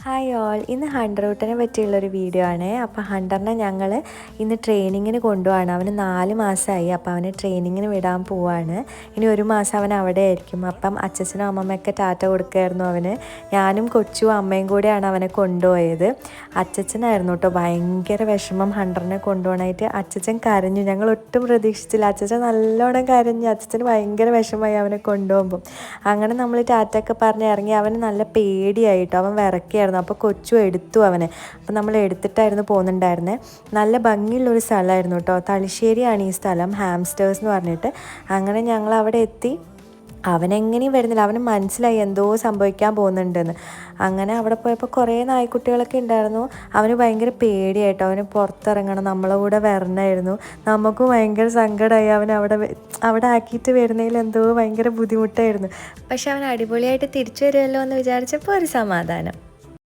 Hi all, ഇന്ന് Hunter റൂട്ടിനെ പറ്റിയുള്ളൊരു video ആണ്. അപ്പോൾ ഹണ്ടറിനെ ഞങ്ങൾ ഇന്ന് ട്രെയിനിങ്ങിന് കൊണ്ടുപോവാണ്. അവന് 4 മാസമായി. അപ്പോൾ അവന് ട്രെയിനിങ്ങിന് വിടാൻ പോവാണ്. ഇനി 1 മാസം അവൻ അവിടെ ആയിരിക്കും. അപ്പം അച്ഛനും അമ്മമ്മയൊക്കെ ടാറ്റ കൊടുക്കുമായിരുന്നു അവന്. ഞാനും കൊച്ചും അമ്മയും കൂടെയാണ് അവനെ കൊണ്ടുപോയത്. അച്ഛനായിരുന്നു കേട്ടോ ഭയങ്കര വിഷമം ഹണ്ടറിനെ കൊണ്ടുപോകാനായിട്ട്. അച്ഛൻ കരഞ്ഞു. ഞങ്ങൾ ഒട്ടും പ്രതീക്ഷിച്ചില്ല. അച്ഛൻ നല്ലോണം കരഞ്ഞു. അച്ഛന് ഭയങ്കര വിഷമമായി അവനെ കൊണ്ടുപോകുമ്പം. അങ്ങനെ നമ്മൾ ടാറ്റയൊക്കെ പറഞ്ഞ് ഇറങ്ങി. അവന് നല്ല പേടിയായിട്ടോ, അവൻ വിറക്കുകയായിരുന്നു. അപ്പോൾ കൊച്ചു എടുത്തു അവനെ. അപ്പം നമ്മൾ എടുത്തിട്ടായിരുന്നു പോകുന്നുണ്ടായിരുന്നത്. നല്ല ഭംഗിയുള്ളൊരു സ്ഥലമായിരുന്നു കേട്ടോ. തലശ്ശേരിയാണ് ഈ സ്ഥലം, ഹാംസ്റ്റേഴ്സ് എന്ന് പറഞ്ഞിട്ട്. അങ്ങനെ ഞങ്ങൾ അവിടെ എത്തി. അവനെങ്ങനെയും വരുന്നില്ല. അവന് മനസ്സിലായി എന്തോ സംഭവിക്കാൻ പോകുന്നുണ്ടെന്ന്. അങ്ങനെ അവിടെ പോയപ്പോൾ കുറേ നായ്ക്കുട്ടികളൊക്കെ ഉണ്ടായിരുന്നു. അവന് ഭയങ്കര പേടിയായിട്ടോ. അവന് പുറത്തിറങ്ങണം, നമ്മളെ കൂടെ വരണമായിരുന്നു. നമുക്കും ഭയങ്കര സങ്കടമായി. അവൻ അവിടെ ആക്കിയിട്ട് വരുന്നതിൽ എന്തോ ഭയങ്കര ബുദ്ധിമുട്ടായിരുന്നു. പക്ഷെ അവൻ അടിപൊളിയായിട്ട് തിരിച്ചു വരുമല്ലോ എന്ന് വിചാരിച്ചപ്പോൾ ഒരു സമാധാനം.